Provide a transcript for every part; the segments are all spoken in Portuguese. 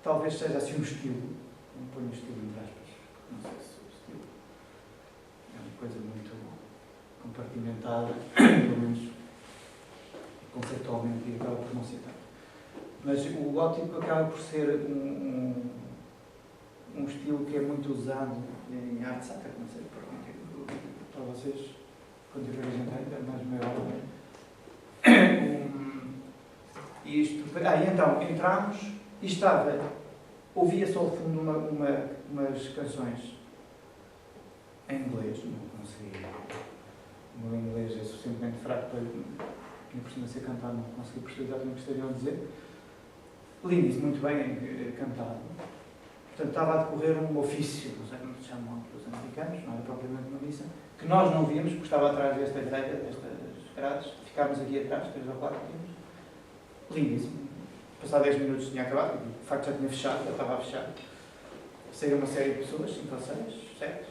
talvez seja assim um estilo, não ponho estilo entre aspas, não sei se o estilo é uma coisa muito compartimentada, pelo menos conceitualmente, e acaba por não ser tanto. Mas o gótico acaba por ser um estilo que é muito usado em arte sacra, não sei para vocês, quando tiver a gente ainda mais meia hora. E então, entramos e ouvia-se ao fundo umas canções em inglês, não consegui, o meu inglês é suficientemente fraco para, por cima de ser cantado, não consegui perceber exatamente o que estariam a dizer. Lindíssimo, muito bem cantado. Portanto, estava a decorrer um ofício, não sei como se chamam os americanos, não era propriamente uma missa, que nós não víamos, porque estava atrás desta grelha, destas grades, ficámos aqui atrás, 3 ou 4 vimos. Lindíssimo. Passado 10 minutos tinha acabado, de facto já tinha fechado, já estava a fechar. Saíram uma série de pessoas, 5 ou 6, 7.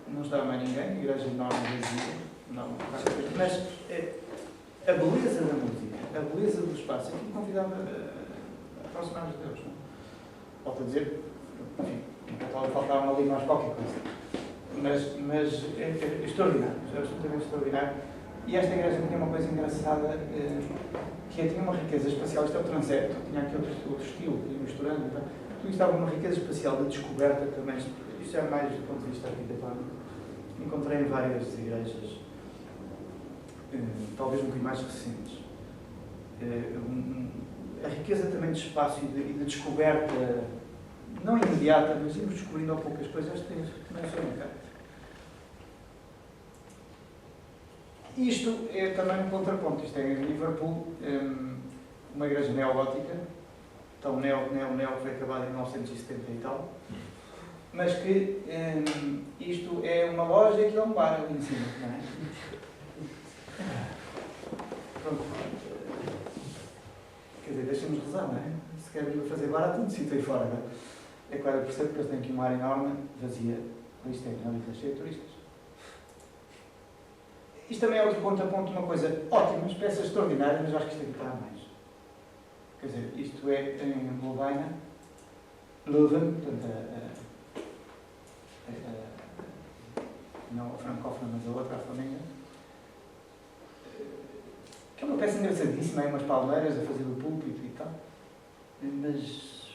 Não estava mais ninguém, a igreja enorme vazia, mas a beleza da música, a beleza do espaço, aqui me convidava a aproximar-nos de Deus, não? Volto a dizer, enfim, faltava ali mais qualquer coisa. Mas é extraordinário, é absolutamente extraordinário. E esta igreja tinha uma coisa engraçada, que tinha uma riqueza espacial, isto é o transepto, tinha aqui outro estilo, misturando, então, tudo isto estava uma riqueza espacial de descoberta também, isto é mais do ponto de vista arquitetónico. Encontrei em várias igrejas, talvez um bocadinho mais recentes, a riqueza também de espaço e de descoberta, não imediata, mas irmos descobrindo ao pouco as coisas, também são marcantes. Isto é também um contraponto. Isto é em Liverpool, uma igreja neogótica, então neo foi acabada em 1970 e tal, mas que isto é uma loja e aquilo é um bar ali em cima, não é? Pronto. Quer dizer, deixem-nos rezar, não é? Se querem fazer bar, há tanto sítio aí fora, não é? É claro, eu percebo que eles têm aqui uma área enorme, vazia, isto é, não é? Cheio de turistas. Isto também é outro ponto, uma coisa ótima, uma peça extraordinária, mas acho que isto aqui está a mais. Quer dizer, isto é em Leuven, portanto, não a francófona, mas a outra, a flamenga, que é uma peça engraçadíssima, é umas palmeiras a fazer o púlpito e tal, mas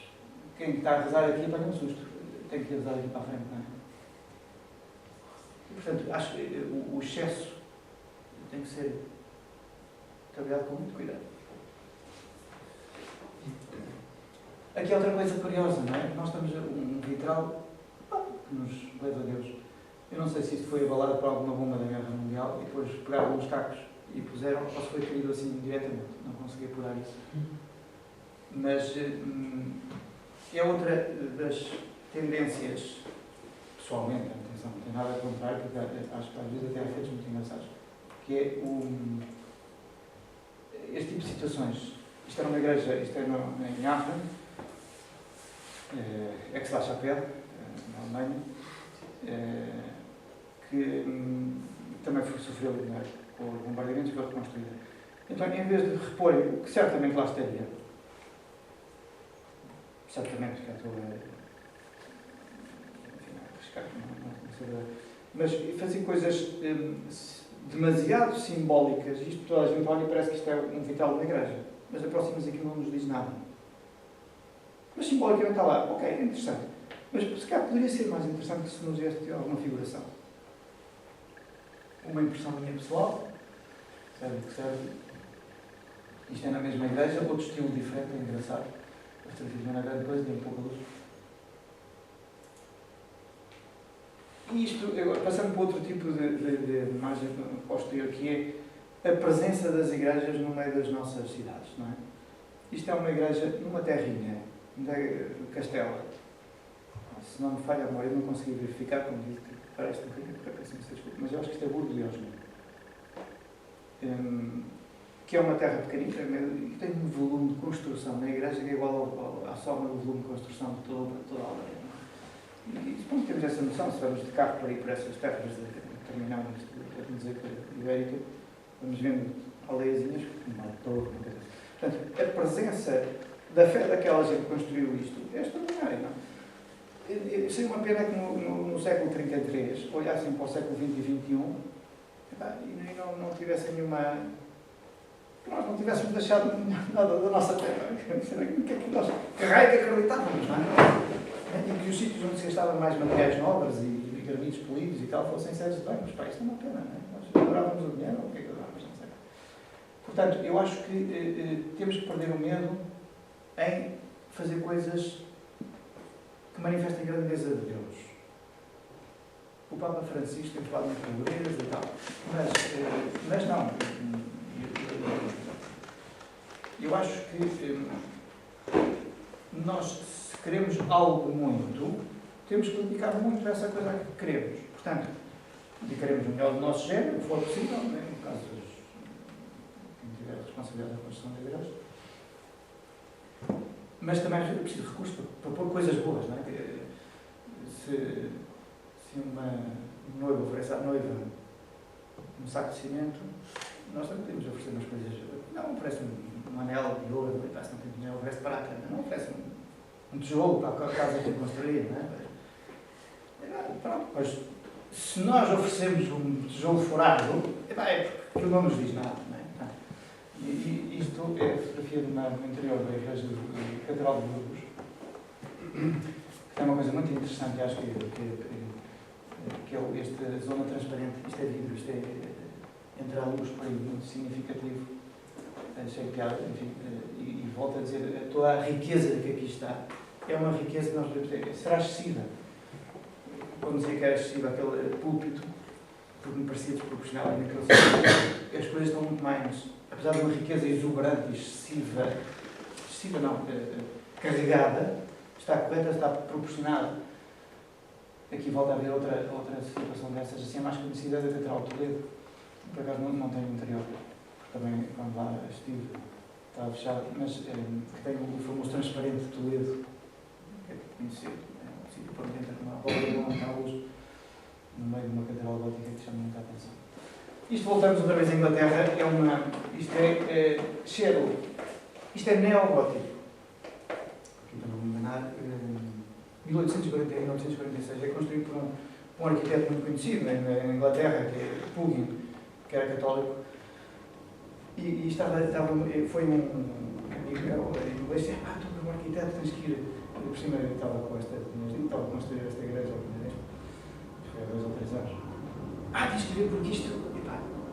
quem está a rezar aqui apanha um susto, tem que rezar aqui para a frente, não é? E, portanto, acho que o excesso tem que ser trabalhado com muito cuidado. Aqui outra coisa curiosa, não é? Nós temos um vitral que nos leva a Deus. Eu não sei se isto foi abalado por alguma bomba da Guerra Mundial e depois pegaram uns cacos e puseram, ou se foi querido assim diretamente. Não consegui apurar isso. Mas é outra das tendências, pessoalmente, atenção, não tem nada a contrário, porque acho que às vezes até há efeitos muito engraçados, que é este tipo de situações. Isto era uma igreja, isto é em Aachen, Aix-la-Chapelle, na Alemanha, que também sofreu com os bombardeamentos e foi reconstruída. Então, em vez de reporem, que certamente lá estaria, certamente, que estou a mas fazer coisas demasiado simbólicas, isto toda a gente olha e parece que isto é um vital da igreja, mas aproxima-se aqui não nos diz nada. Mas simbolicamente está lá, ok, é interessante. Mas se calhar poderia ser mais interessante se nos desse alguma figuração. Uma impressão minha pessoal, serve que serve. Isto é na mesma igreja, outro estilo diferente, é engraçado. Esta visão não é grande coisa, tem um pouco de luz. E isto, passando para outro tipo de imagem posterior, que é a presença das igrejas no meio das nossas cidades, não é? Isto é uma igreja numa terrinha, de Castela. Se não me falha a memória, eu não consegui verificar, como disse, que parece um bocadinho, mas eu acho que isto é Bordeaux, que é uma terra pequenina e tem um volume de construção na igreja que é igual à soma do volume de construção de toda a aldeia. E suponho que temos essa noção, se vamos de carro para ir por essas terras determinadas, para dizer que ibérica, vamos vendo aldeiazinhas, como uma torre, uma coisa assim. Portanto, a presença da fé daquela gente que construiu isto é extraordinário, não? Seria uma pena que no século 33 olhassem para o século 20 e 21 e não tivessem nenhuma... que nós não tivéssemos deixado nada da nossa terra. Que raio que acreditávamos, não é? E que os sítios onde se gastavam mais materiais nobres e granitos polidos e tal fossem sedes de bem. Mas pá, isto é uma pena, não é? Nós adorávamos o dinheiro, ou o que é que adorávamos, não sei. Portanto, eu acho que temos que perder o medo em fazer coisas que manifestem a grandeza de Deus. O Papa Francisco tem falado muito de pobreza e tal, mas não. Eu acho que nós, se queremos algo muito, temos que dedicar muito a essa coisa que queremos. Portanto, dedicaremos o melhor do nosso género, o que for possível, né? No caso de quem tiver a responsabilidade da construção da igreja. Mas também é preciso recursos para pôr coisas boas, não é? Se uma noiva oferece à noiva um saco de cimento, nós também podemos oferecer umas coisas. Não, oferece um anel de ouro, se não tem dinheiro, oferece para a cama, não oferece um tijolo para a casa que construir, não é? Pronto, mas se nós oferecemos um tijolo furado, é porque aquilo não nos diz nada, não é? E isto é a fotografia no interior da igreja da Catedral de Burgos, que é uma coisa muito interessante, e acho que é esta zona transparente. Isto é vidro, isto é entre a luz, por aí, muito significativo, cheio de piada, enfim, e volto a dizer, toda a riqueza que aqui está é uma riqueza que nós podemos ter. Será excessiva. Quando dizia que era excessiva aquele púlpito, porque me parecia desproporcional naquele sentido, as coisas estão muito mais, apesar de uma riqueza exuberante, excessiva não, carregada, está correta, está proporcionada. Aqui volta a haver outra situação dessas, assim, a mais conhecida é da Catedral de Toledo. Por acaso não tenho interior, também quando lá estive estava fechado, mas que tem o famoso transparente de Toledo, que é conhecido, é um sítio por onde entra uma bola de longa à luz, no meio de uma catedral gótica que chama muita atenção. Isto, voltamos outra vez à Inglaterra, isto é neogótico. Aqui para não me enganar, 1840 e 1846 é construído por um arquiteto muito conhecido na Inglaterra, que é Pugin, que era católico. E foi um amigo meu em inglês, disse, tu como arquiteto tens que ir. Eu por cima estava a construir esta igreja, foi há 2 ou 3 anos. Tens que ver porque isto,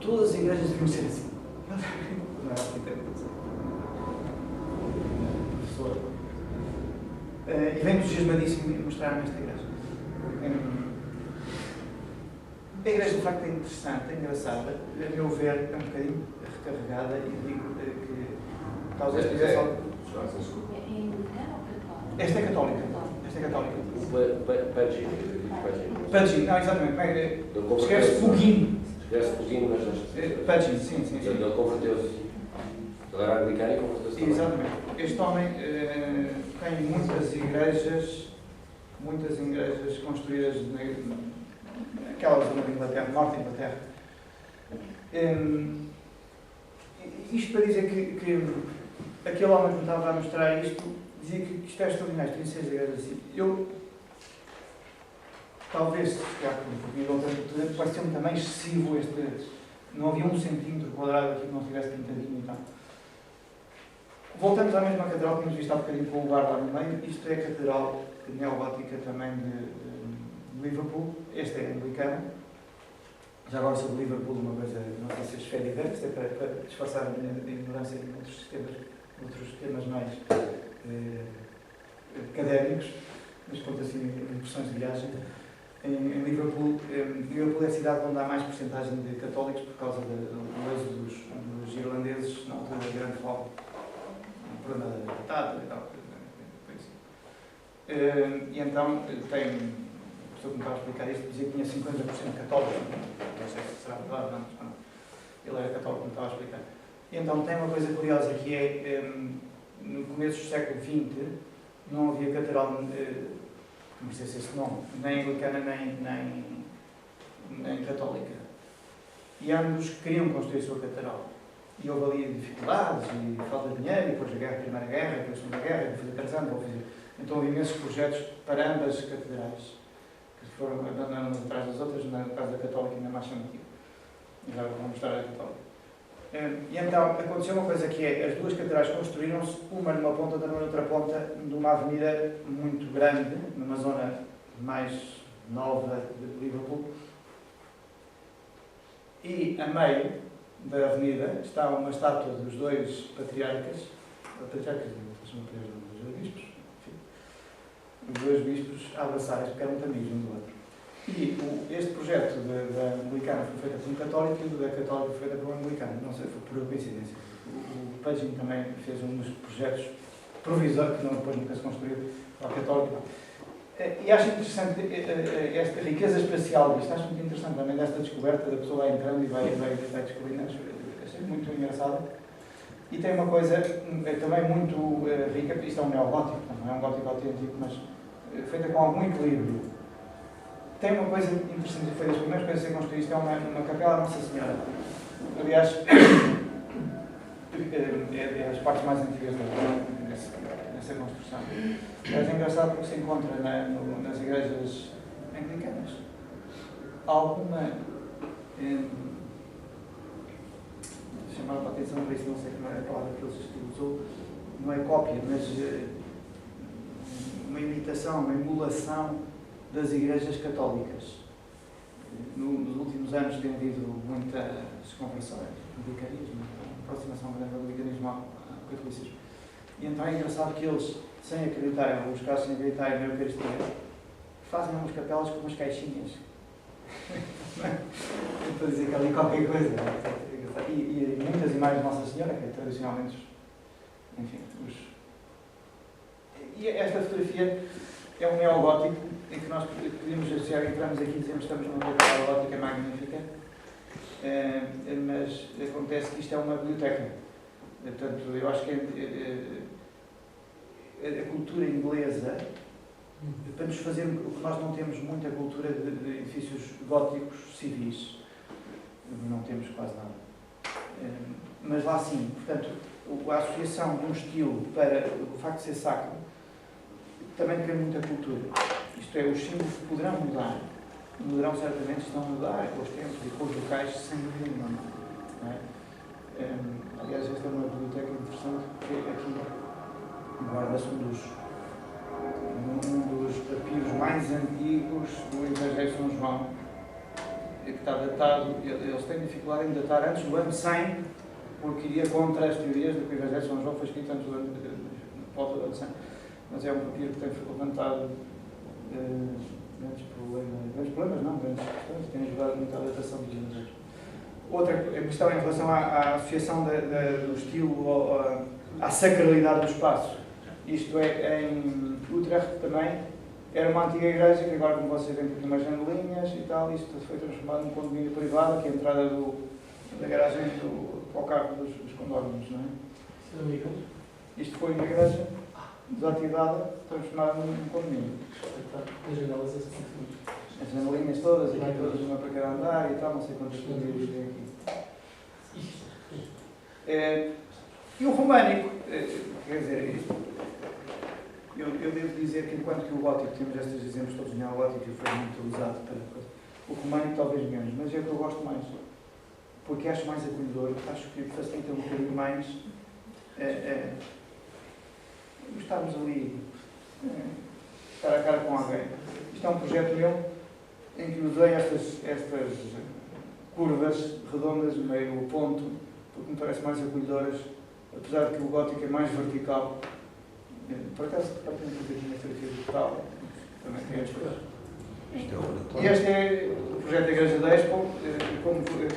todas as igrejas deviam ser assim. Não era arquiteto, professor. E vem entusiasmadíssimo mostrar-me esta igreja. A igreja, de facto, é interessante, é engraçada. A meu ver, é um bocadinho recarregada e digo que talvez tivesse algo. Esta é católica. O Pudgin, não, exatamente. Escreve-se Pugin. Escreve-se Pugin, mas Pudgin, sim. Ele converteu-se. Ele era anglicano e converteu-se também. Exatamente. Este homem tem muitas igrejas construídas naquela zona de Inglaterra, norte de Inglaterra. Isto para dizer que aquele homem que me estava a mostrar isto dizia que isto é extraordinário, tem 6 igrejas assim. Talvez, se calhar, pareceu-me também excessivo não havia 1 centímetro quadrado aqui que não estivesse pintadinho e tal. Voltamos à mesma catedral que tínhamos visto há bocadinho com o lugar lá no meio. Isto é a catedral neogótica também de Liverpool. Esta é anglicana. Já agora sobre Liverpool, uma coisa, não sei se é esférica, isto é para disfarçar a minha ignorância em outros temas mais académicos, mas conto assim impressões de viagem. Em Liverpool é a cidade onde há mais porcentagem de católicos por causa do êxodo dos irlandeses na altura da grande fome. Um problema da batata e tal. E então tem, a pessoa que me estava a explicar isto dizia que tinha 50% católicos. Não sei se será verdade, não, mas ele era católico, me estava a explicar. E então tem uma coisa curiosa que é, no começo do século XX, não havia catedral, não sei se esse nome, nem anglicana nem católica. E ambos queriam construir a sua catedral. E houve ali dificuldades, e falta de dinheiro, e depois a Primeira Guerra, depois a Segunda Guerra, e depois a Terceira, então houve imensos projetos para ambas as catedrais, que foram andando umas atrás das outras, no caso da Católica ainda mais chamativa. Já vou mostrar a Católica. E então aconteceu uma coisa que é, as duas catedrais construíram-se, uma numa ponta, outra noutra ponta, de uma avenida muito grande, numa zona mais nova de Liverpool. E a meio da avenida está uma estátua dos dois patriarcas, dos dois bispos, os dois bispos a abraçarem, porque eram muito amigos um do outro. E este projeto da Anglicana foi feito por um católico e o da Católica foi feito por um anglicano. Não sei, foi por coincidência. O Pudgeon também fez um dos projetos provisórios, que depois nunca se construiu, para o católico. E acho interessante esta riqueza espacial disto. Acho muito interessante também desta descoberta da pessoa vai entrando e vai descobrindo. Achei muito engraçado. E tem uma coisa também muito rica, isto é um neogótico, não é um gótico autêntico, mas feita com algum equilíbrio. Tem uma coisa interessante que foi das primeiras coisas a ser construídas, que é uma capela Nossa Senhora. Aliás, é das partes mais antigas nessa construção. É engraçado porque se encontra nas igrejas anglicanas alguma chamar a atenção para isso, não sei como é a palavra que ele usou, não é cópia, mas uma imitação, uma emulação das igrejas católicas. Nos últimos anos tem havido muitas conversões, anglicanismo, aproximação grande do anglicanismo ao catolicismo. E então é engraçado que eles, sem acreditarem, ou os casos sem acreditarem na Eucaristia, fazem umas capelas com umas caixinhas. Para dizer que ali qualquer coisa. E muitas imagens de Nossa Senhora, que é tradicionalmente, enfim, E esta fotografia é um neogótico em que nós podemos associar, entramos aqui e dizemos que estamos numa catedral gótica magnífica, mas acontece que isto é uma biblioteca. Portanto, eu acho que a cultura inglesa, para nos fazer, nós não temos muita cultura de edifícios góticos civis, não temos quase nada. Mas lá sim, portanto, a associação de um estilo para o facto de ser sacro também tem muita cultura. Isto é, os símbolos poderão mudar. Mudarão certamente, se não mudar com os tempos e com os locais, sem dúvida nenhuma. Não é? Aliás, esta é uma biblioteca interessante, porque aqui guarda-se um dos papiros mais antigos do Evangelho de São João, que está datado, eles têm dificuldade em datar antes do ano 100, porque iria contra as teorias de que o Evangelho de São João foi escrito antes do ano, volta do ano 100. Mas é um papiro que tem levantado grandes problemas, grandes questões, tem ajudado muito à datação dos evangelhos. Outra questão em relação à associação do estilo à sacralidade do espaço. Isto é, em Utrecht também, era uma antiga igreja que agora, como vocês veem, tem umas janelinhas e tal, isto foi transformado num condomínio privado, que é a entrada da garagem para o carro dos condóminos, não é? Isto foi uma igreja desativada, transformada num condomínio. As janelas assim. As janelinhas todas, aqui todas uma para cada andar e tal, não sei quantas condomínios tem aqui. E o românico, quer dizer, eu devo dizer que enquanto que o gótico, temos estes exemplos todos neogóticos e foi muito usado para o românico talvez menos, mas é o que eu gosto mais, porque acho mais acolhedor, acho que facilita um bocadinho mais estarmos ali, cara a cara com alguém. Isto é um projeto meu em que usei estas curvas redondas, meio ponto, porque me parece mais acolhedoras, apesar de que o gótico é mais vertical. Por acaso, tem aqui uma fotografia digital, também tem as coisas. E este é o projeto da Igreja da Expo, como sei, o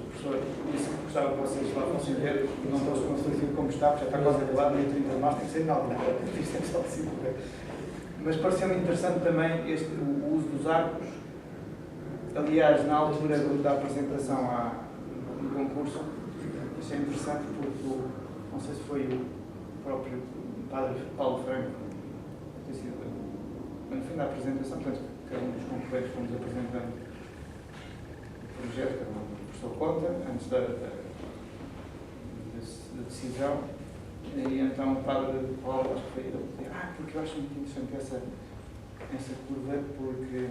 professor disse que gostava que vocês lá fossem ver, não estou com a fotografia como está, porque já está quase acabado, meio 30 de março, tem que ser nada, isto é só assim. Mas pareceu-me interessante também o uso dos arcos. Aliás, na altura da apresentação no concurso, achei interessante porque, não sei se foi o próprio padre Paulo Franco, no fim da apresentação, portanto, cada um dos concorrentes fomos apresentando o projeto, cada um dos prestou conta antes da decisão. E então o padre Paulo, acho que foi ele, disse, porque eu acho muito interessante essa curva, porque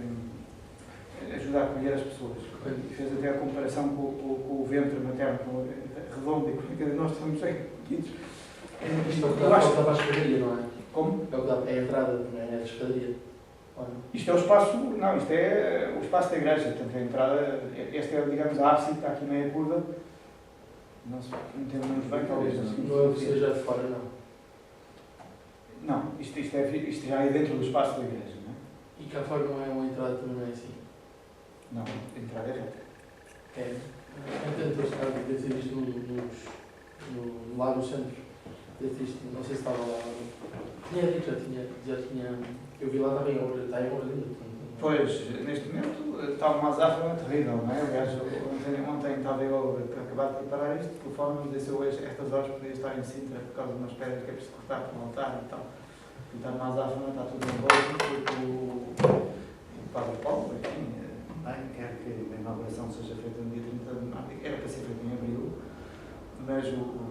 ajuda a acolher as pessoas. E fez até a comparação com o ventre materno, redondo, e nós estamos pequenos. Isto é o que dá para a escadaria, não é? Como? É o que dá, é a entrada, não é a escadaria. Isto é o espaço, não, isto é o espaço da igreja, portanto a entrada, esta é, digamos, a ábside, está aqui meia curva, não sei, entendo muito bem, talvez assim. Não é o que seja de fora, não. Não, isto já é dentro do espaço da igreja, não é? E cá fora não é uma entrada, também não é assim? Não, a entrada é reta. É. Então, deve ter visto lá no centro. Deve ter visto, não sei se estava lá. Já tinha. Eu vi lá também, está em obra ainda. Pois, neste momento está uma azáfama terrível, não é? Aliás, ontem estava eu a acabar de preparar isto, por forma de dizer hoje, estas horas podia estar em Sintra por causa de umas pedras que é preciso cortar para montar e tal. E está uma azáfama, está tudo em bolso, porque o Padre Paulo, enfim, quer que a inauguração seja feita no dia 30 de março, era para ser feita em abril, mas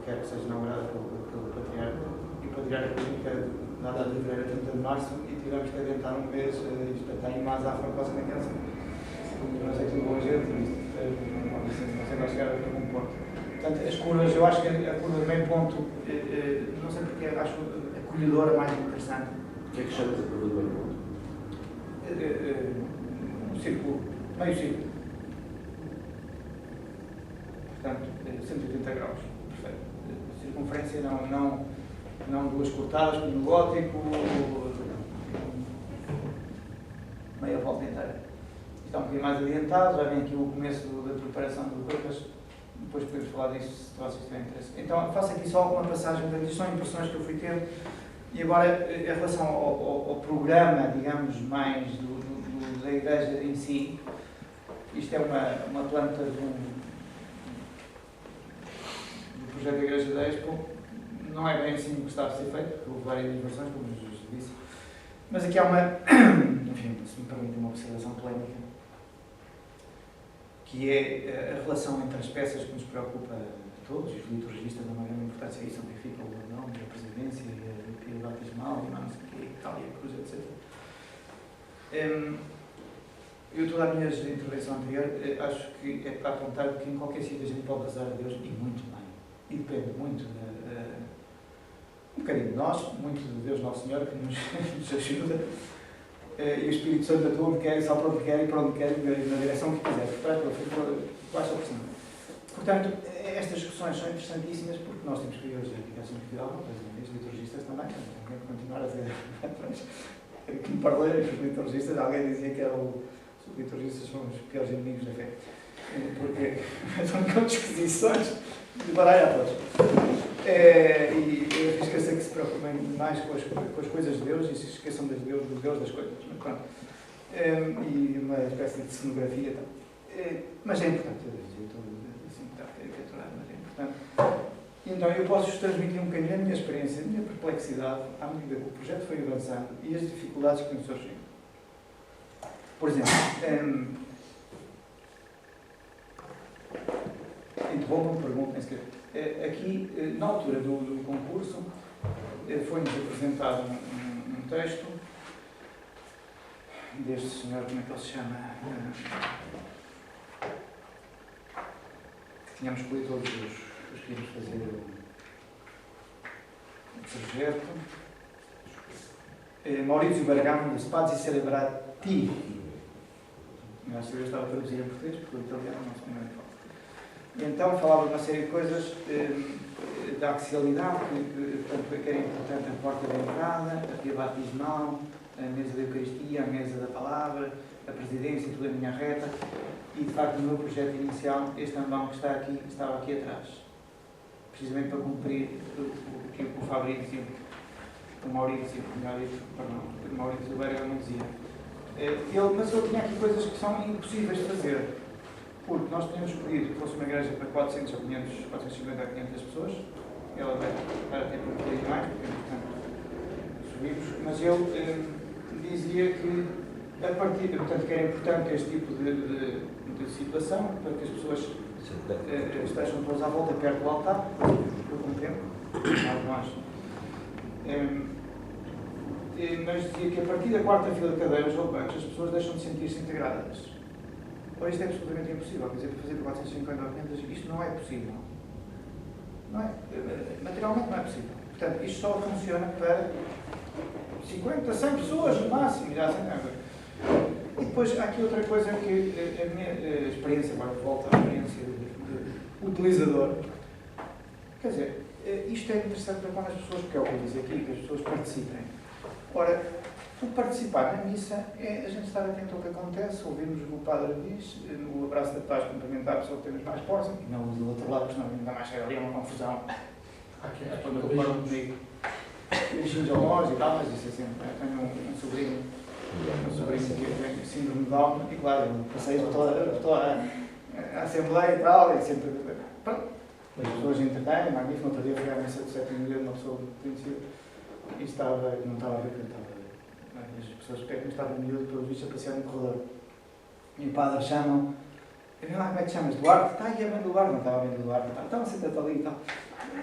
quer que seja inaugurada pelo Patriarca, e o Patriarca quer nada a livre, era 30 de março, e tivemos que adiantar um mês, isto está em uma azáfama quase na casa. Não sei que boa gente, não sei vai chegar a algum ponto. Portanto, as curvas, eu acho que a curva de meio ponto, não sei porque, acho acolhedora mais interessante. O que é que chama de curva de meio ponto? Um círculo, meio círculo. Portanto, 180 graus, perfeito. Circunferência, não duas cortadas, como no gótico, meia volta inteira. Está um bocadinho mais adiantado, já vem aqui o começo da preparação do Corpas, depois podemos falar disso se vocês tiverem interesse. Então, faço aqui só uma passagem, isto são impressões que eu fui tendo, e agora, em relação ao programa, digamos, mais da Igreja em si, isto é uma planta do projeto da Igreja da Expo, não é bem assim o que está a ser feito, porque houve várias versões, como eu já disse, mas aqui há uma, enfim, se me permite uma observação polémica, que é a relação entre as peças que nos preocupa a todos, os liturgistas dão uma grande importância a isso, onde fica o nome, a presidência, a pia batismal, e não sei o quê, e tal, e a cruz, etc. Eu, toda a minha intervenção anterior, acho que é para apontar que em qualquer sítio a gente pode rezar a Deus, e muito bem, e depende muito um bocadinho de nós, muito de Deus Nosso Senhor, que nos ajuda, e o Espírito Santo atua onde quer, só para onde quer e para onde quer, na direção que quiser, por trás, por baixo ou por cima. Portanto, estas discussões são interessantíssimas porque nós temos que hoje ficar sempre que alguma coisa, os liturgistas também, temos que continuar a dizer, que me parleiros, os liturgistas, alguém dizia que os liturgistas são os piores inimigos da fé, porque são com disquisições de baralho a todos. E eu esqueço que se preocupem mais com as coisas de Deus e se esqueçam do Deus das coisas. Mas, pronto. E uma espécie de cenografia. Mas é importante, eu estou assim, está caricaturado, mas é importante. Então eu posso-vos transmitir um bocadinho a minha experiência, a minha perplexidade, à medida que o projeto foi avançando e as dificuldades que me surgiram. Por exemplo, interrompam-me, perguntem se querem. Aqui, na altura do concurso, foi-nos apresentado um texto deste senhor, como é que ele se chama? Que tínhamos escolhido todos os que íamos fazer o projeto. Maurício Bargamo, de Spazio Celebrati. Acho que eu estava a traduzir em português, porque o italiano não sei como é. E então falava de uma série de coisas da axialidade, que era importante a porta da entrada, a pia batismal, a mesa da Eucaristia, a mesa da palavra, a presidência, tudo em linha reta. E de facto, no meu projeto inicial, este ambão que está aqui, estava aqui atrás. Precisamente para cumprir o que o Fabrício, o Maurício Beira não dizia. Mas ele tinha aqui coisas que são impossíveis de fazer. Porque nós tínhamos pedido que fosse uma igreja para 400 ou 500, 450 a 500 pessoas. Ela vai ter um bocadinho mais, porque, portanto, subimos. Mas ele dizia que, a partir, portanto, que era importante este tipo de situação, para que as pessoas estejam todos à volta, perto do altar, eu compreendo, não acho. Mas dizia que a partir da quarta fila de cadeiras ou bancos, as pessoas deixam de sentir-se integradas. Ora, isto é absolutamente impossível. Quer dizer, para fazer por 450 ou 500, isto não é possível. Não é, materialmente não é possível. Portanto, isto só funciona para 50, 100 pessoas no máximo, já assim, e depois há aqui outra coisa que a minha experiência, agora volta à experiência de utilizador. Quer dizer, isto é interessante para quando as pessoas, porque é o que eu disse aqui, que as pessoas participem. Ora, o participar na missa é a gente estar atento ao que acontece, ouvirmos o que o padre diz, no abraço da paz, cumprimentar a pessoa que temos mais próxima, e não do outro lado, porque senão ainda mais chega ali a uma confusão. Quando eu concordo comigo, beijinhos ao longe e tal, mas isso é sempre. Eu tenho um sobrinho que tem síndrome de Down, e claro, eu passei toda a Assembleia e tal, e sempre. Pronto, as pessoas entretêm, magnífico. Outro dia foi à missa do 7º dia de uma pessoa conhecida e não estava a ver que estava a ver. As pessoas pequenas estavam miúdo, pelos vistos, a passear no corredor. E o padre chama-o. Eu lá, como é que te chamas? Duarte? Está aí a mãe do Duarte. Não estava a mãe do Duarte. Estava sentado ali e tal.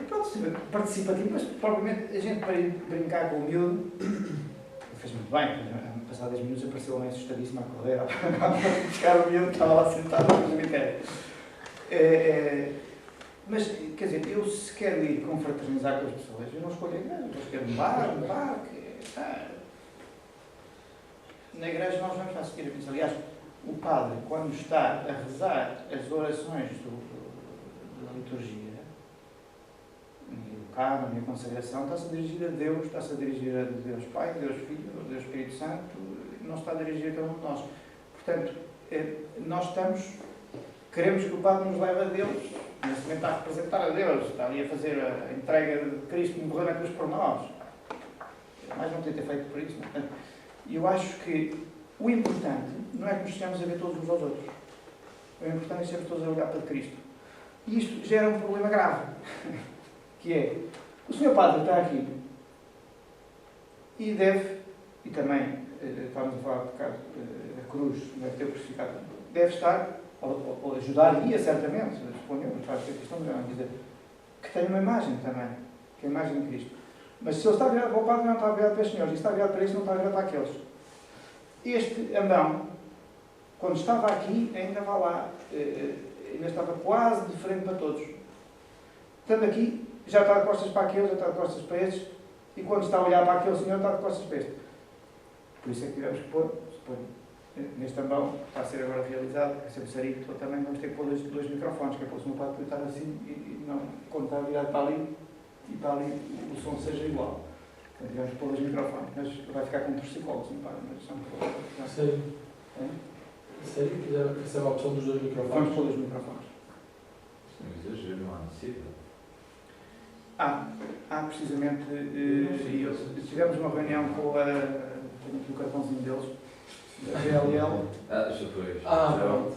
Pronto, participativo, mas provavelmente a gente para ir brincar com o miúdo fez muito bem. Passados 10 minutos apareceu uma assustadíssima a correr a buscar o miúdo que estava lá sentado no cemitério. Mas, quer dizer, eu se quero ir confraternizar com as pessoas, eu não escolho a igreja, eu quero um parque. Na igreja nós vamos lá seguir a missa. Aliás, o padre, quando está a rezar as orações da liturgia, no cânone, a consagração, está-se a dirigir a Deus, está-se a dirigir a Deus Pai, Deus Filho, Deus Espírito Santo, não está a dirigir a cada um de nós. Portanto, nós queremos que o padre nos leve a Deus, nesse momento está a representar a Deus, está ali a fazer a entrega de Cristo que morreu na cruz por nós. Mas não tem que ter feito por isso. Portanto, eu acho que o importante não é que nos estejamos a ver todos uns aos outros. O importante é sermos todos a olhar para Cristo. E isto gera um problema grave, que é, o Sr. Padre está aqui e deve, e também, estamos a falar de bocado, a cruz, deve ter crucificado, deve estar, ou ajudaria certamente, suponho, não faz questão de dizer, que tem uma imagem também, que é a imagem de Cristo. Mas se ele está virado para o Padre, não está virado para os senhores, e está virado para isso, não está virado para aqueles. Este Ambão, quando estava aqui, ainda vai lá, ainda estava quase diferente para todos. Estando aqui, já está de costas para aqueles, já está de costas para estes, e quando está a olhar para aquele senhor, está de costas para este. Por isso é que tivemos que pôr, neste Ambão, que está a ser agora realizado, que é sempre sarito, também vamos ter que pôr dois microfones, que é para o senhor Padre estar assim, e não, quando está virado para ali, e para ali o som seja igual. Então tivemos que pôr dois microfones, mas vai ficar com um torcicolo, sim, Padre, mas são Sério? Sério? Essa é a opção dos dois microfones? Vamos pôr dois microfones. Isso é um exagero, não há necessidade. Há precisamente, tivemos uma reunião com o cartãozinho deles, da GLL. Já foi. Pronto.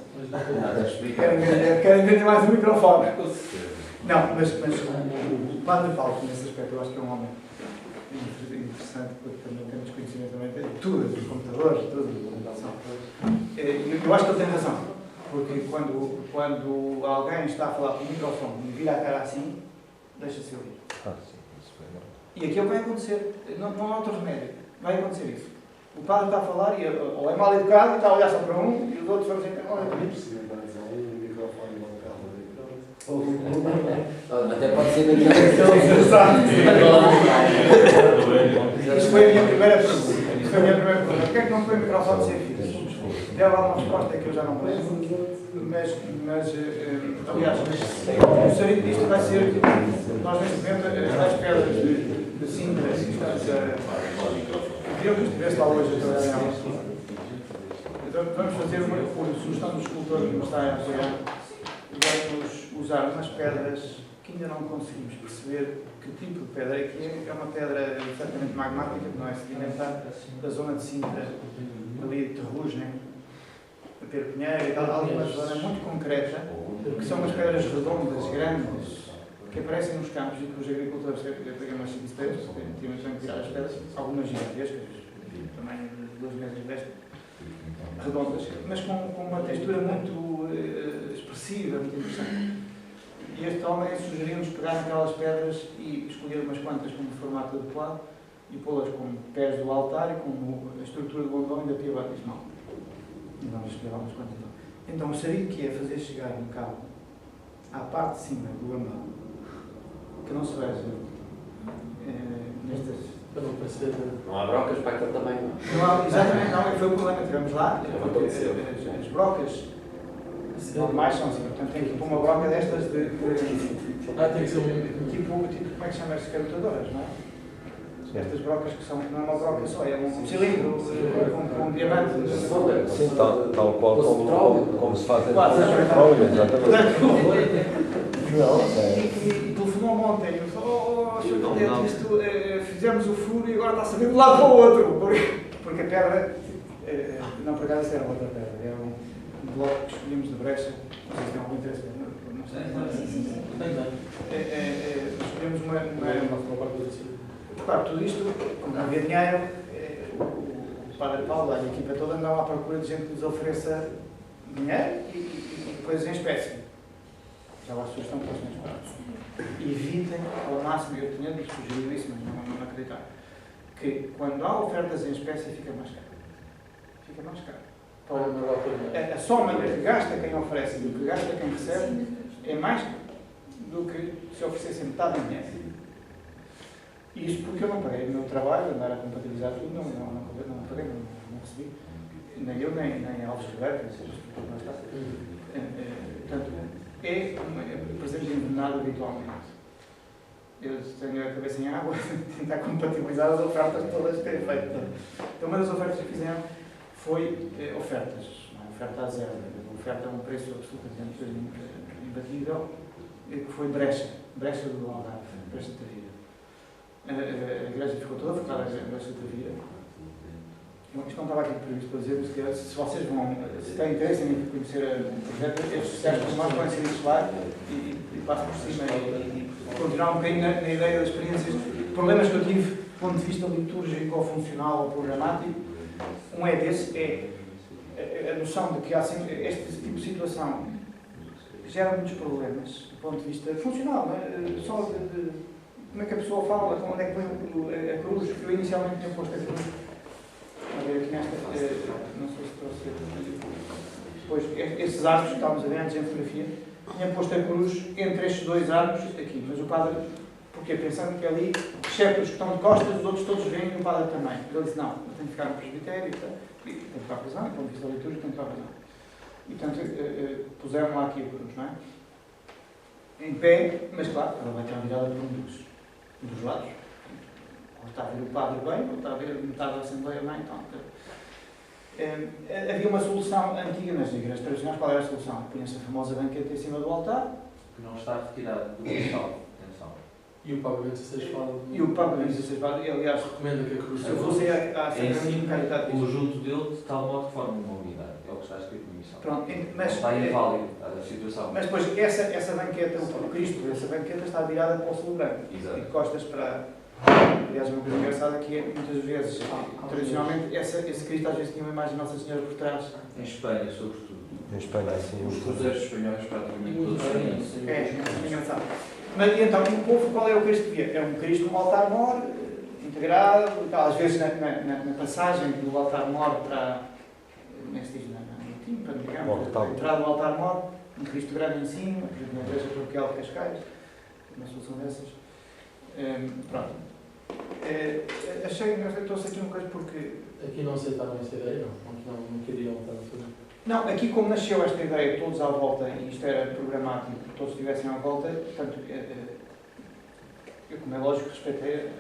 Querem vender mais um microfone. Com certeza. Não, mas o Padre Paulo, nesse aspecto, eu acho que é um homem interessante, porque também temos conhecimento também de tudo, dos computadores, tudo, da computação. Eu acho que ele tem razão, porque quando alguém está a falar com o microfone e vira a cara assim, deixa-se ouvir. E aquilo vai acontecer, não há outro remédio, vai acontecer isso. O padre está a falar e ou é mal educado, está a olhar só para um, e os outros vão dizer, olha para mim. Até pode ser daquela. Isso foi a minha primeira pergunta. Porquê é que não foi o microfone sem fios? Deu lá uma resposta que eu já não lembro, mas aliás, o sarito disto vai ser, nós neste momento, as pedras de Sintra, queria que estivesse lá hoje a trabalhar nelas. Então vamos fazer uma sugestão do escultor que nos está a apoiar. Vamos usar umas pedras que ainda não conseguimos perceber que tipo de pedra é que é. É uma pedra certamente magmática, que não é sedimentar, da zona de Sintra, ali de Terrugem, de Pedro Pinheiro e tal, ali uma zona muito concreta, que são umas pedras redondas, grandes, que aparecem nos campos e que os agricultores pegam umas pedras, têm que tirar as pedras, algumas gigantescas, tamanho de 2 metros desta, redondas, mas com uma textura muito expressiva, muito interessante. E este homem sugeriu-nos pegar naquelas pedras e escolher umas quantas como formato adequado e pô-las como pés do altar e como a estrutura do gondolão ainda teve a não. E vamos escolher umas quantas. Então, gostaria que é fazer chegar um cabo à parte de cima do gambá, que não se veja nestas... Para não parecer... Não há brocas para aquele tamanho. Não há, exatamente, não, foi o problema. Tivemos lá, aconteceu. as brocas normais são assim, portanto tem que pôr uma broca destas de tem que ser tipo, como é que se chama estas carutadoras, não é? Estas brocas que são, não é uma broca só, é um cilindro com um diamante. Sim, tal qual como se faz em petróleo, exatamente. Não, e telefonou ontem e falou, Sr. Presidente, isto, fizemos o furo e agora está a saber de um lado para o outro, porque a pedra, não por acaso era outra pedra, era um bloco que escolhemos de brecha, não sei se tem algum interesse, não sei. Escolhemos uma claro, tudo isto, como não havia dinheiro, o Padre Paulo e a equipa toda andam à procura de gente que nos ofereça dinheiro e coisas em espécie. Já lá as pessoas estão postas nas quadras. Evitem ao máximo, eu tinha sugerido isso, mas não acreditar, que quando há ofertas em espécie fica mais caro. Fica mais caro. A soma que gasta quem oferece e do que gasta quem recebe é mais do que se oferecessem metade em dinheiro. Isto porque eu não paguei o meu trabalho, andar a compatibilizar tudo, não paguei, não recebi. Nem eu, nem a Alves Ribeiro, que seja tudo que não está. Portanto, é um presente envenenado habitualmente. Eu tenho a cabeça em água, tentar compatibilizar as ofertas todas que têm feito. Então, uma das ofertas que fizeram foi ofertas, não é? Oferta a zero, oferta a um preço absolutamente imbatível, que foi brecha do Algarve, brecha de Tavira. A igreja ficou toda focada na brecha de Tavira. Isto não estava aqui previsto para dizer, mas se vocês se têm interesse em conhecer o projeto, estes processos como nós podem ser inseridos lá e passam por cima e continuar um bocadinho na ideia das experiências, problemas que eu tive do ponto de vista litúrgico ou funcional ou programático. Um é desse, é a noção de que há sempre este tipo de situação gera muitos problemas do ponto de vista funcional, não é? Só de como é que a pessoa fala, onde é que põe a cruz, que eu inicialmente tinha posto a cruz. A ver aqui nesta, não sei se trouxe depois, estes arcos que estávamos a ver antes em fotografia, tinha posto a cruz entre estes dois arcos aqui, mas o padre, porque pensando que ali, exceto os que estão de costas, os outros todos vêm e o padre também. Ele disse, não, eu tenho que ficar no presbitério, e tem que ficar a razão, do ponto de vista da litúrgia, tem que ficar a razão. E portanto, puseram lá aqui a cruz, não é? Em pé, mas claro, ela vai estar virada por um dos lados. Ou está a ver o padre bem, ou está a ver metade da Assembleia bem, então. Havia uma solução antiga nas igrejas tradicionais. Qual era a solução? Punha-se a famosa banqueta em cima do altar. Que não está retirado do cristal. Atenção. E o Papa Bento XVI fala. E o Papa Bento XVI fala, aliás, recomenda que a cruz eu vou sair à Sacramento de Caridade. O junto dele, de tal modo que forma uma unidade. É o que está escrito na missão. Pronto, mas está inválido a situação. Mas depois, essa banqueta, o Cristo, essa banqueta está virada para o celebrante. Exato. E de costas para. Aliás, uma coisa engraçada que é, muitas vezes, tradicionalmente, esse Cristo às vezes tinha uma imagem de Nossa Senhora por trás. Em Espanha, sobretudo. Em Espanha, sim. Os cruzeiros espanhóis praticamente todos têm isso. É engraçado. Mas e então, o povo, qual é o Cristo que via? É um Cristo, um altar-mor, integrado, e tal. Às vezes na passagem do altar-mor para, como é que se diz, para digamos, a entrada do altar-mor, um Cristo grande em cima, por exemplo, na igreja paroquial de Cascais, uma solução dessas. Pronto. Achei, eu trouxe aqui uma coisa porque... Aqui não aceitaram essa ideia, não? Aqui não queriam tanto. Não, aqui como nasceu esta ideia, todos à volta, e isto era programático, todos estivessem à volta, portanto, eu, como é lógico, respeitei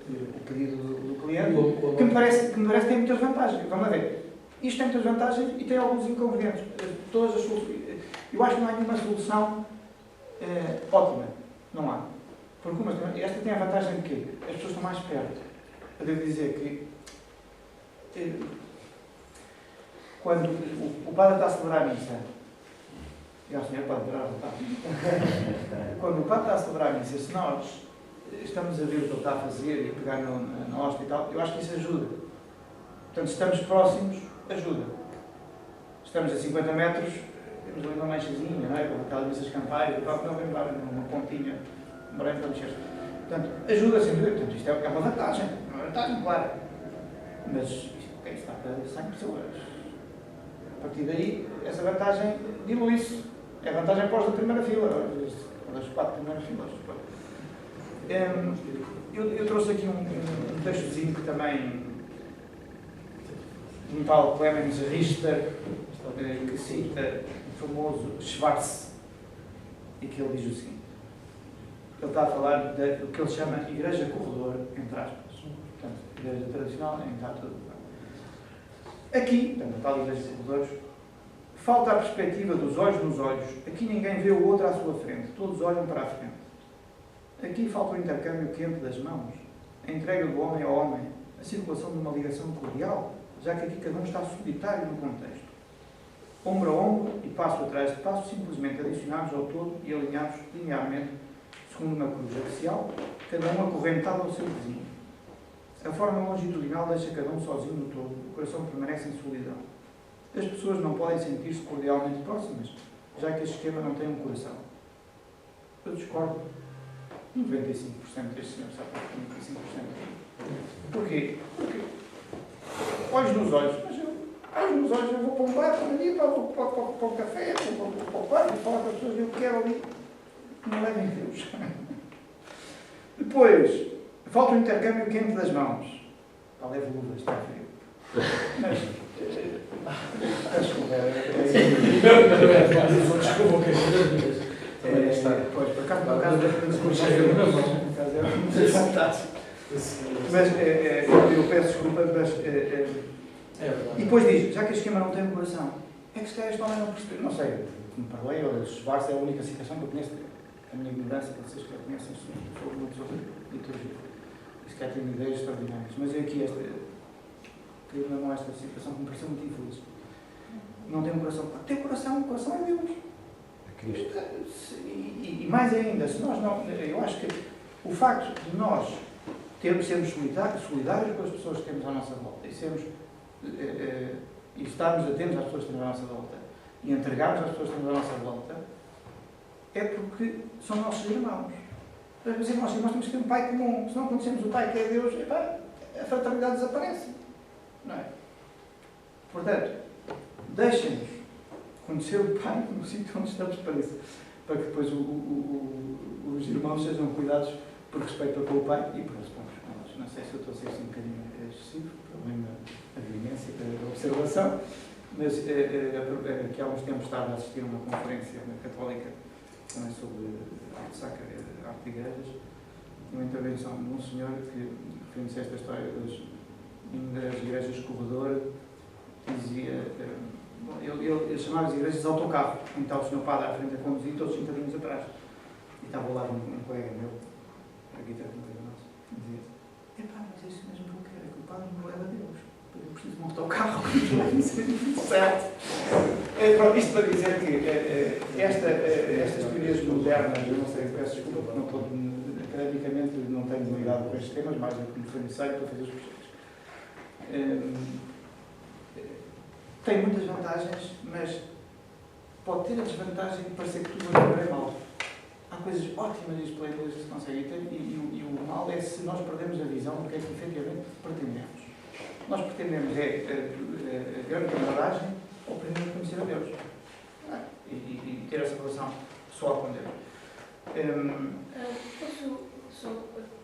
o pedido do cliente, que me parece que tem muitas vantagens. Vamos ver. Isto tem muitas vantagens e tem alguns inconvenientes. Todas as soluções. Eu acho que não há nenhuma solução ótima. Não há. Porque esta tem a vantagem de quê? As pessoas estão mais perto. Eu devo dizer que quando o padre está a celebrar a missa, e o senhor pode durar quando o padre está a celebrar a missa, se nós estamos a ver o que ele está a fazer e a pegar na hóstia e tal, eu acho que isso ajuda. Portanto, se estamos próximos, ajuda. Estamos a 50 metros, temos ali uma manchazinha, não é? Com aquelas missas campais, não vemos lá uma pontinha branca de cheiro. Portanto, ajuda sem dúvida. Portanto, isto é uma vantagem, claro. Mas isto está para 100 pessoas. A partir daí, essa vantagem dilui-se. É a vantagem após da primeira fila, das 4 primeiras filas. Eu trouxe aqui um textozinho que também um tal Clemens Richter, que cita o famoso Schwarz, e que ele diz o seguinte. Ele está a falar do que ele chama Igreja Corredor, entre aspas. Portanto, Igreja tradicional, em está tudo bem. Aqui, portanto, a tal Igreja de Corredores, falta a perspectiva dos olhos nos olhos. Aqui ninguém vê o outro à sua frente. Todos olham para a frente. Aqui falta o intercâmbio quente das mãos. A entrega do homem ao homem. A circulação de uma ligação cordial, já que aqui cada um está solitário no contexto. Ombro a ombro e passo atrás de passo, simplesmente adicionados ao todo e alinhados linearmente, segundo uma cruz axial, cada um acorrentado ao seu vizinho. A forma longitudinal deixa cada um sozinho no todo. O coração permanece em solidão. As pessoas não podem sentir-se cordialmente próximas, já que este esquema não tem um coração. Eu discordo. 95% deste senhor sabe que 95%. Porquê? Porque olhos nos olhos. Mas olhos nos olhos, eu vou para um bar, vou para um café, vou para o quarto e falar com as pessoas, eu quero ali. Não levem Deus. Depois, falta o intercâmbio quente das mãos. Pá, leve luvas, está frio. Mas, desculpa, pois, por acaso, mas eu peço desculpa, mas e depois diz, já que este esquema não tem um coração, é que se calhar este homem não percebeu, não sei, me perdoei, ou Schwarz é a única citação que eu conheço, a minha ignorância, para vocês que já conhecem sobre muito sobre liturgia, e se calhar tenho ideias extraordinárias, mas é aqui queria não esta citação que me pareceu muito infeliz. Não tem um coração. Tem coração, o coração é Deus. É Cristo. E mais ainda, se nós não. Eu acho que o facto de nós sermos solidários com as pessoas que temos à nossa volta e estarmos atentos às pessoas que temos à nossa volta e entregarmos às pessoas que temos à nossa volta é porque são nossos irmãos. Os irmãos temos que ter um pai comum. Se não conhecemos o pai que é Deus, a fraternidade desaparece. Não é? Portanto, deixem-nos conhecer o Pai no sítio onde estamos para que depois os irmãos sejam cuidados por respeito com o Pai e por respeito com nós. Não sei se eu estou a ser um bocadinho excessivo, problema da vivência, da observação, mas que há uns tempos estava a assistir a uma conferência católica também sobre arte sacra, arte de igrejas, uma intervenção de um senhor que, referindo-se a esta história das igrejas de corredor, dizia, ele chamava as igrejas de autocarro, então o senhor padre à frente a conduzir e todos sentadinhos atrás. E estava lá um colega meu, arquiteto um colega nosso, e dizia, mas é isso mesmo que eu quero, é que o padre me leva a Deus, eu preciso de um autocarro, certo? Isto para dizer que estas teorias modernas, eu não sei, peço desculpa, porque não estou, academicamente não tenho lidado com estes temas, mais do que me foi necessário para fazer os projetos. Tem muitas vantagens, mas pode ter a desvantagem de parecer que tudo é mau. Há coisas ótimas e esplêndidas que se conseguem ter e o mal é se nós perdemos a visão do que é que efetivamente pretendemos. Nós pretendemos a grande camaradagem ou pretendemos conhecer a Deus. E ter essa relação pessoal com Deus.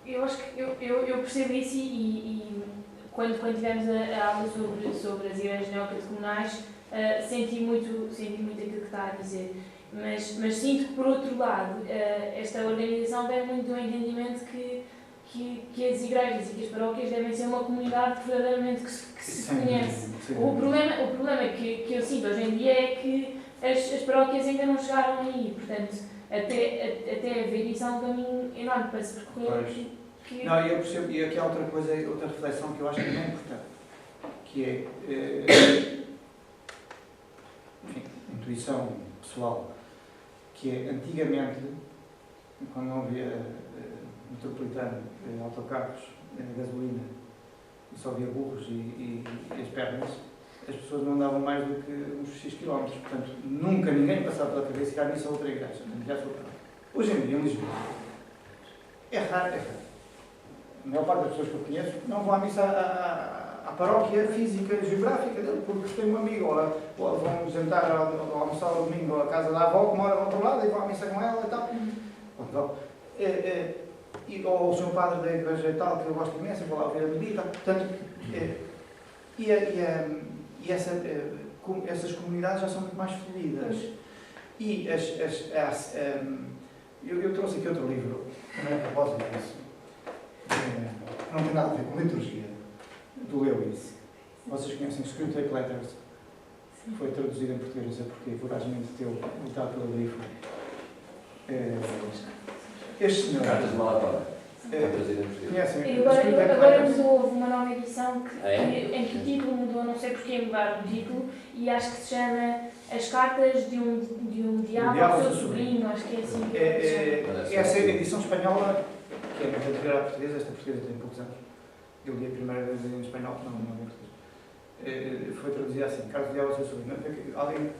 Eu acho que eu percebo isso e quando tivemos a aula sobre as igrejas neocatecumenais, senti muito aquilo que está a dizer. Mas sinto que, por outro lado, esta organização vem muito do entendimento que as igrejas e que as paróquias devem ser uma comunidade que verdadeiramente se conhece. O problema que eu sinto hoje em dia é que as paróquias ainda não chegaram aí, portanto, até haver isso há um caminho enorme para se percorrer. Não, eu percebo, e aqui há outra coisa, outra reflexão que eu acho que é importante, que é, enfim, intuição pessoal, que é, antigamente, quando não havia metropolitano, autocarros, gasolina, e só havia burros e as pernas, as pessoas não andavam mais do que uns X quilómetros. Portanto, nunca ninguém passava pela cabeça ir à missa a outra igreja. Portanto, já sou para. Hoje em dia, em Lisboa, é raro, é raro. A maior parte das pessoas que eu conheço não vão à missa à paróquia física, geográfica dele, porque tem um amigo, ou vão jantar ou almoçar ao domingo à casa da avó, que mora ao outro lado, e vão à missa com ela e tal. Ou o seu padre da igreja e tal, que eu gosto imenso, vou lá ouvir a medita. Portanto, essas comunidades já são muito mais fluídas. E eu trouxe aqui outro livro, também a propósito disso, não tem nada a ver com liturgia, do Lewis. Vocês conhecem Screwtape Letters? Foi traduzido em português, não sei porquê, vorazmente teu, lutado pelo livro. Este senhor... Cartas de Malapada. Conhecem? Agora houve uma nova edição em que o título mudou, não sei porquê mudar o título, e acho que se chama As Cartas de um Diabo ao seu Sobrinho, acho que é assim que se chama. Essa edição espanhola, que é muito anterior à portuguesa, esta portuguesa tem poucos anos. Eu li a primeira vez em espanhol, não em português. Foi traduzida assim, Cartas do Diabo ao seu Sobrinho. Alguém...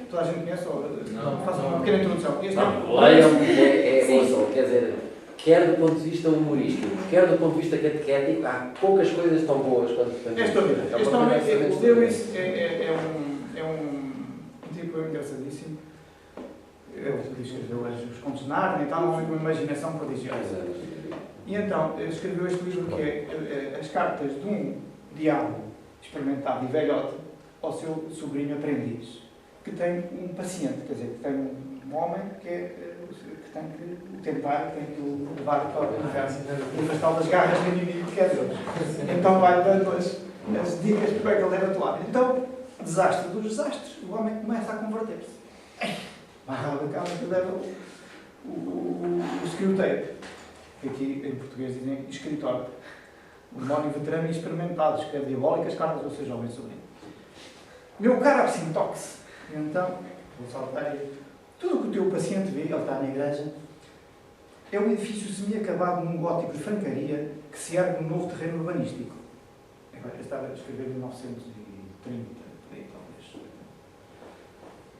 Toda a gente conhece? Façam uma pequena introdução. Leiam, quer dizer, quer do ponto de vista humorístico, quer do ponto de vista catequético, há poucas coisas tão boas quanto este homem, o Lewis é um tipo engraçadíssimo. Ele escreveu os contos de Nárnia e tal, uma imaginação prodigiosa. E então, escreveu este livro que é As Cartas de um Diabo experimentado e velhote ao seu sobrinho aprendiz, que tem um paciente, quer dizer, que tem um homem que tem que o tentar, que tem que o levar para o inferno e afastá-lo das garras do inimigo que é Deus. Então vai dando as dicas para como é que ele deve atuar. Então, desastre dos desastres, o homem começa a converter-se. Acaba que leva o Screwtape, que aqui em português dizem escritório. O demónio veterano e experimentado, escreve diabólicas cartas ao seu jovem sobrinho. Meu caro Absintox, então, vou saltar aí. Tudo o que o teu paciente vê, ele está na igreja, é um edifício semi-acabado num gótico de francaria que se ergue num novo terreno urbanístico. Agora, eu estava a escrever em 1930,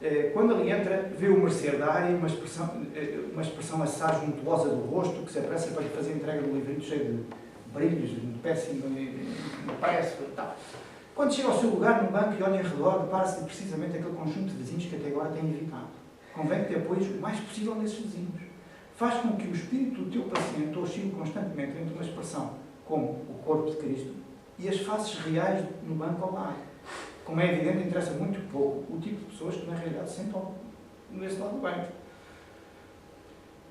talvez. Quando ali entra, vê o mercer da área uma expressão assaz untuosa do rosto que se apressa para lhe fazer entrega de um livrito cheio de brilhos, de péssimo, parece, tal. Quando chega ao seu lugar no banco e olha em redor, depara-se precisamente aquele conjunto de vizinhos que até agora tem evitado. Convém que te apoies o mais possível nesses vizinhos. Faz com que o espírito do teu paciente oscile constantemente entre uma expressão como o corpo de Cristo e as faces reais no banco ao lado. Como é evidente, interessa muito pouco o tipo de pessoas que na realidade se sentam nesse lado do banco.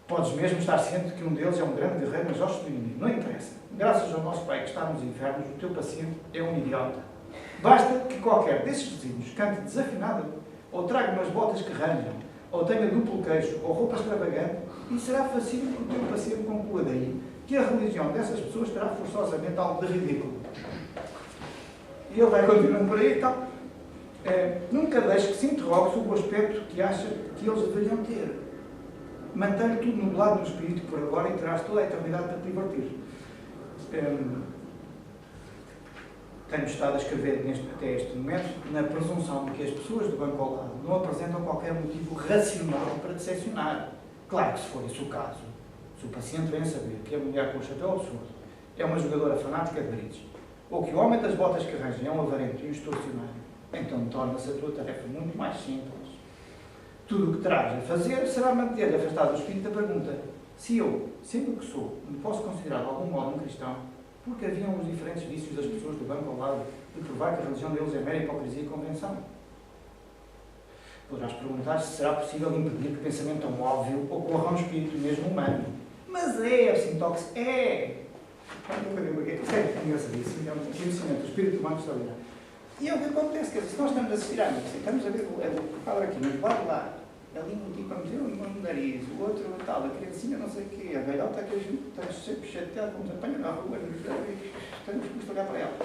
Podes mesmo estar ciente que um deles é um grande guerreiro, mas hostil do inimigo. Não interessa. Graças ao nosso Pai que está nos infernos, o teu paciente é um idiota. Basta que qualquer desses vizinhos cante desafinado, ou traga umas botas que ranjam, ou tenha duplo queixo, ou roupa extravagante, e será fácil que o teu paciente conclua daí que a religião dessas pessoas terá forçosamente algo de ridículo. E ele vai continuando por aí e tal. Nunca deixe que se interrogue sobre o aspecto que acha que eles deveriam ter. Mantenha tudo nublado no espírito por agora e terás toda a eternidade para te divertir. Tenho estado a escrever até este momento na presunção de que as pessoas do banco ao lado não apresentam qualquer motivo racional para decepcionar. Claro que se for esse o caso, se o paciente vem a saber que a mulher com o chapéu absurdo é uma jogadora fanática de bridge, ou que o homem das botas que arranja é um avarento e um extorsionário, então torna-se a tua tarefa muito mais simples. Tudo o que terás a fazer será manter-lhe afastado do espírito da pergunta: se eu, sendo o que sou, me posso considerar de algum modo um cristão, porque haviam os diferentes vícios das pessoas do banco ao lado de provar que a religião deles é mera hipocrisia e convenção? Poderás perguntar se será possível impedir que pensamento tão óbvio ocorra a um espírito mesmo humano. Mas é, Absintox, é! Isso é engraçadíssimo, é um conhecimento do espírito humano extraordinário. E é o que acontece, quer dizer, se nós estamos a assistir à missa, estamos a ver o padre aqui, no lado lá, ali um tipo a meter no nariz, o outro tal, a criancinha não sei o quê, a velhota que a gente está sempre chateada, como nos apanha na rua, estamos a olhar para ela.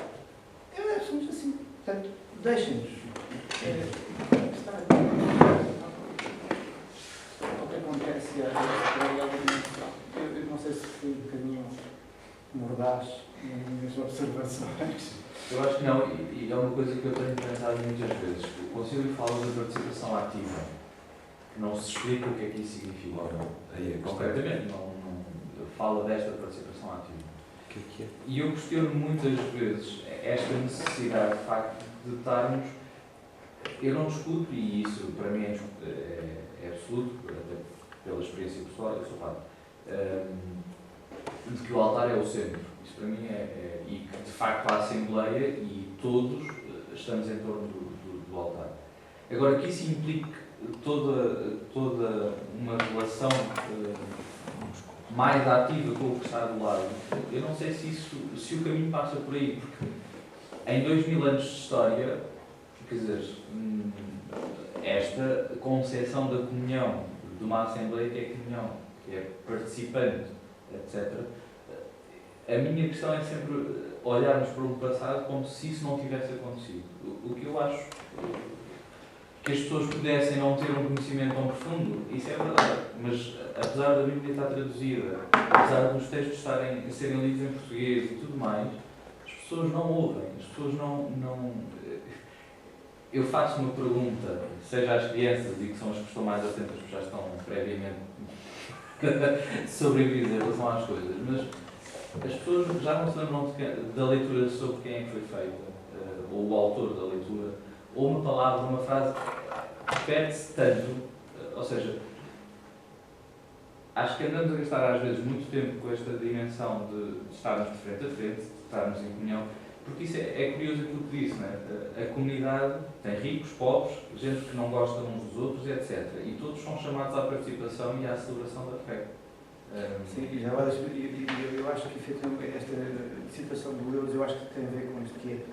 Somos assim. Portanto, deixem-nos estar aqui. O que acontece eu não sei se fui um bocadinho mordaz nas minhas observações. Eu acho que não, e é uma coisa que eu tenho pensado muitas vezes. O Concílio fala da participação ativa, que não se explica o que é que isso significa ou não. Concretamente, não fala desta participação ativa. O que é? E eu questiono muitas vezes esta necessidade, de facto, de estarmos. Eu não discuto, e isso para mim é absoluto, até pela experiência pessoal, eu sou padre, de que o altar é o centro. Isso para mim e que de facto a Assembleia e todos estamos em torno do altar. Agora, que isso implique toda uma relação mais ativa com o que está do lado, eu não sei se o caminho passa por aí, porque em 2000 anos de história, quer dizer, esta concepção da comunhão de uma Assembleia, que é comunhão, que é participante, etc. A minha questão é sempre olharmos para o passado como se isso não tivesse acontecido. O que eu acho que as pessoas pudessem não ter um conhecimento tão profundo, isso é verdade, mas apesar da Bíblia estar traduzida, apesar dos textos serem lidos em português e tudo mais, as pessoas não ouvem, as pessoas não. Eu faço uma pergunta, seja às crianças, e que são as que estão mais atentas, porque já estão previamente sobrevividas em relação às coisas, mas as pessoas já não se lembram da leitura sobre quem é que foi feita, ou o autor da leitura, ou uma palavra, uma frase, repete-se tanto, ou seja, acho que andamos a gastar às vezes muito tempo com esta dimensão de estarmos de frente, de estarmos em comunhão, porque isso é curioso aquilo que disse, não é? A comunidade tem ricos, pobres, gente que não gosta uns dos outros, etc. E todos são chamados à participação e à celebração da fé. Sim, e agora eu acho que efetivamente esta situação do Euros, eu acho que tem a ver com isto que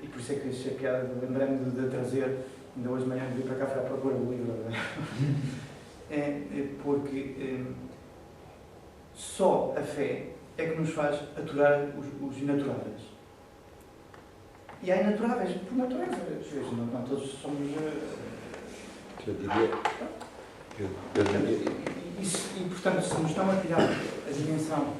e por isso é que achei a piada, lembrando de trazer, ainda hoje de manhã vir para cá para procurar o livro, porque só a fé é que nos faz aturar os inaturáveis. E há inaturáveis por natureza, não todos somos... Eu diria... E, portanto, se nos estão a tirar a dimensão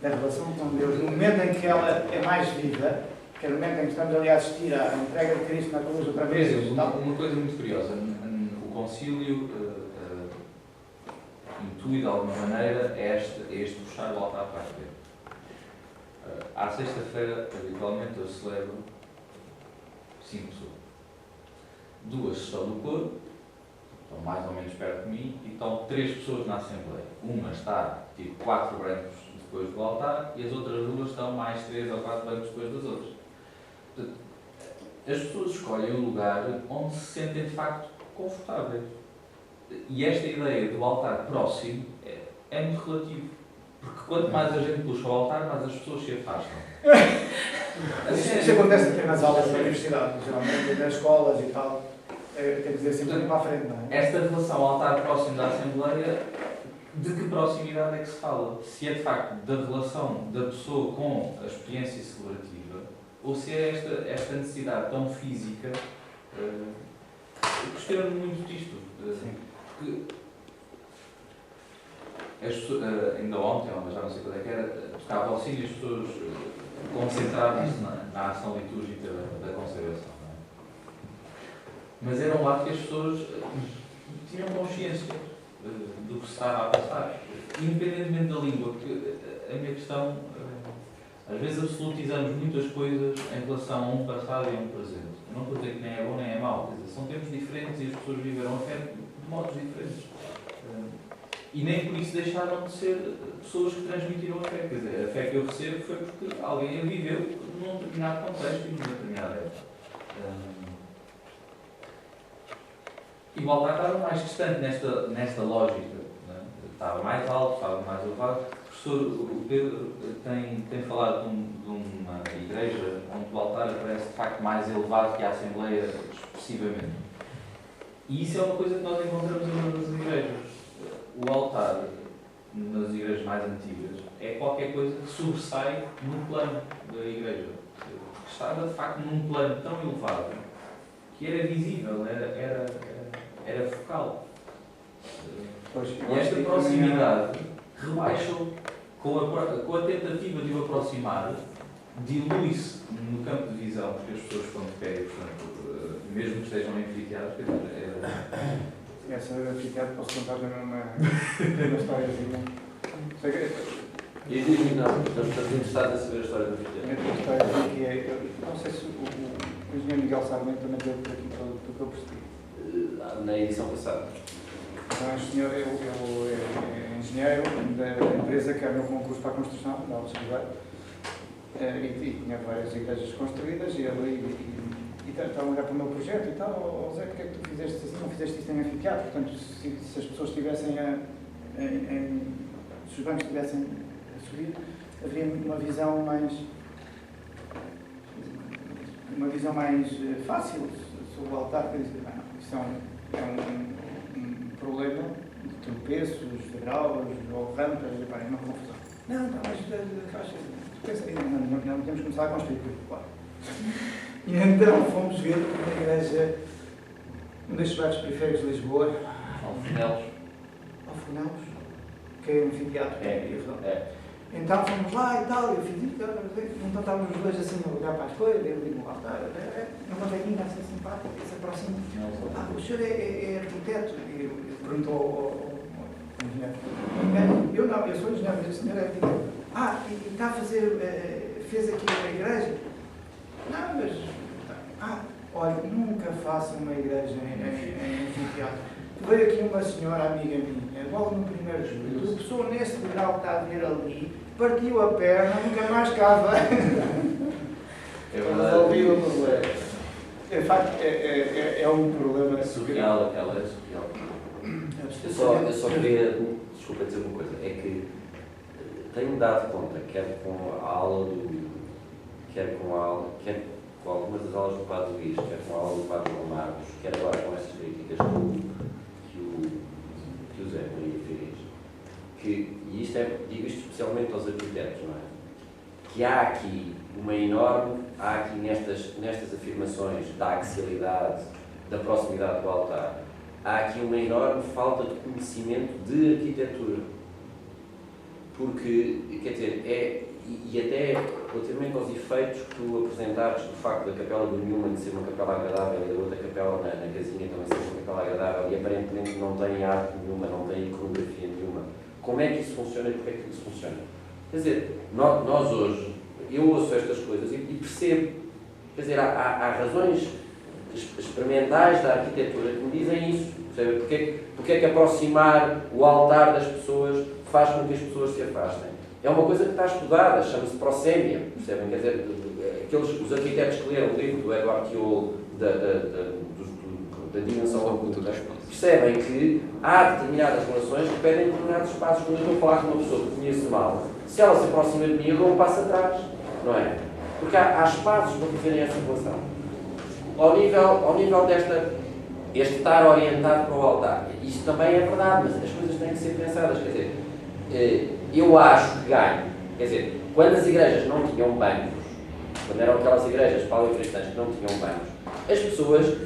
da relação com Deus, no momento em que ela é mais viva, que é no momento em que estamos ali a assistir à entrega de Cristo na cruz outra vez... Uma coisa muito curiosa, o concílio intui de alguma maneira este puxar o altar para a frente. À sexta-feira, habitualmente, eu celebro 5 pessoas. 2 estão no coro, estão mais ou menos perto de mim, e estão 3 pessoas na Assembleia. Uma está, tipo, 4 bancos depois do altar, e as outras 2 estão mais 3 ou 4 bancos depois das outras. Portanto, as pessoas escolhem um lugar onde se sentem, de facto, confortáveis. E esta ideia do altar próximo é muito relativo. Porque quanto mais a gente puxa o altar, mais as pessoas se afastam. Isso acontece aqui nas aulas da universidade, geralmente nas escolas e tal. Tem que dizer sempre para a frente, não é? Esta relação ao altar próximo da Assembleia, de que proximidade é que se fala? Se é de facto da relação da pessoa com a experiência celebrativa, ou se é esta necessidade tão física. Eu questiono muito disto. Porque ainda ontem, mas já não sei quando é que era, tocava ao sino e as pessoas concentravam-se na ação litúrgica da consagração. Não é? Mas era um ato que as pessoas tinham consciência do que se estava a passar, independentemente da língua, porque a minha questão, às vezes absolutizamos muitas coisas em relação a um passado e a um presente. Eu não estou a dizer que nem é bom nem é mau, quer dizer, são tempos diferentes e as pessoas viveram a fé de modos diferentes. E nem por isso deixaram de ser pessoas que transmitiram a fé. Quer dizer, a fé que eu recebo foi porque alguém a viveu num determinado contexto e numa determinada época. E o altar estava mais distante nesta lógica. Não é? Estava mais alto, estava mais elevado. O professor Pedro tem falado de uma igreja onde o altar aparece de facto mais elevado que a Assembleia expressivamente. E isso é uma coisa que nós encontramos em uma das igrejas. O altar, nas igrejas mais antigas, é qualquer coisa que sobressai no plano da igreja. Porque estava de facto num plano tão elevado que era visível, era focal. E esta proximidade rebaixa-o com a tentativa de o aproximar, dilui-se no campo de visão, porque as pessoas estão de pé e, portanto, mesmo que estejam enfiadas, quer dizer, Essa anfiteatro posso contar também uma historiazinha. E diz-me, não, estamos interessados em saber a história do anfiteatro. Uma história que é, eu não sei se o engenheiro Miguel Sarmento também teve por aqui, pelo que eu percebi. Na edição passada. Então, este senhor é engenheiro da empresa que era no concurso para a construção, da Alves Ribeiro, e tinha várias igrejas construídas, e ele estava a olhar para o meu projeto e tal. Oh, Zé, porque é que tu fizeste assim? Não fizeste isto em anfiteatro? Portanto, se as pessoas estivessem se os bancos estivessem a subir, havia uma visão mais fácil sobre o altar, porque eu disse, isso é um problema de tropeços, de graus ou rampas, é uma confusão. Não, mas não temos que começar a construir, claro. E então fomos ver uma igreja, um dos bairros periféricos de Lisboa, Alfornelos. Alfornelos, que é um anfiteatro. Então fomos lá e tal, eu fiz isso, então estávamos os dois assim a olhar para as coisas, eu digo, lá está, uma velhinha assim simpática, que se aproxima. O senhor é arquiteto? E eu perguntou ao engenheiro. Eu não, eu sou engenheiro, mas o senhor é arquiteto. E está a fazer, fez aqui a igreja? Não, mas... olha, nunca faça uma igreja em anfiteatro. Veio aqui uma senhora amiga minha, logo no primeiro julho, tropeçou nesse degrau que está a ver ali, partiu a perna, nunca mais cá veio. Resolvido o problema. De facto, é um problema Surreal, aquela é surreal. Eu só queria, desculpa dizer uma coisa, é que tenho dado conta, quer com algumas das aulas do Padre Luís, quer com a aula do Padre João Marcos, quer agora com essas críticas que o Zé Maria fez, e digo isto especialmente aos arquitetos, não é? Que há aqui nestas afirmações da axialidade, da proximidade do altar, há aqui uma enorme falta de conhecimento de arquitetura. Porque, quer dizer, e até relativamente aos efeitos que tu apresentaste do facto da capela do Newman ser uma capela agradável e da outra capela na casinha também ser uma capela agradável e aparentemente não tem arte nenhuma, não tem iconografia nenhuma. Como é que isso funciona e porquê é que isso funciona? Quer dizer, nós hoje, eu ouço estas coisas e percebo, quer dizer, há razões experimentais da arquitetura que me dizem isso. Percebe? Porque é que aproximar o altar das pessoas faz com que as pessoas se afastem? É uma coisa que está estudada, chama-se prossémia, percebem? Quer dizer, os arquitetos que leram o livro do Edward Thiol da dimensão oculta, percebem que há determinadas relações que pedem determinados espaços. Quando eu estou a falar com uma pessoa que conheço mal, se ela se aproxima de mim, eu dou um passo atrás, não é? Porque há espaços para fazerem essa relação. Ao nível este estar orientado para o altar, isso também é verdade, mas as coisas têm que ser pensadas, quer dizer, eu acho que ganho, quer dizer, quando as igrejas não tinham bancos, quando eram aquelas igrejas paleocristãs que não tinham bancos, as pessoas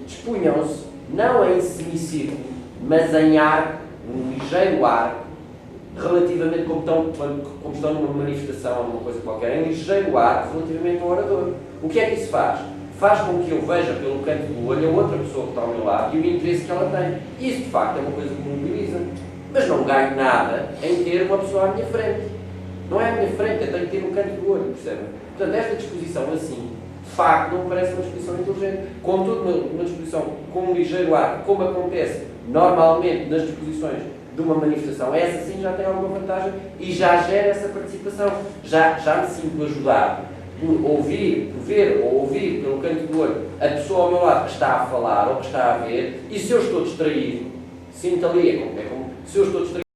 dispunham-se não em semicírculo, mas em arco, um ligeiro arco, relativamente como estão numa manifestação ou numa coisa qualquer, em ligeiro arco relativamente ao orador. O que é que isso faz? Faz com que eu veja pelo canto do olho a outra pessoa que está ao meu lado e o interesse que ela tem. Isso, de facto, é uma coisa que me mobiliza. Mas não ganho nada em ter uma pessoa à minha frente. Não é à minha frente, eu tenho que ter no canto do olho, percebem? Portanto, esta disposição assim, de facto, não me parece uma disposição inteligente. Contudo, uma disposição com um ligeiro ar, como acontece normalmente nas disposições de uma manifestação, essa sim já tem alguma vantagem e já gera essa participação. Já me sinto ajudado por ver ou ouvir pelo canto do olho a pessoa ao meu lado que está a falar ou que está a ver, e se eu estou distraído, sinto ali, é como se eu estou distraído,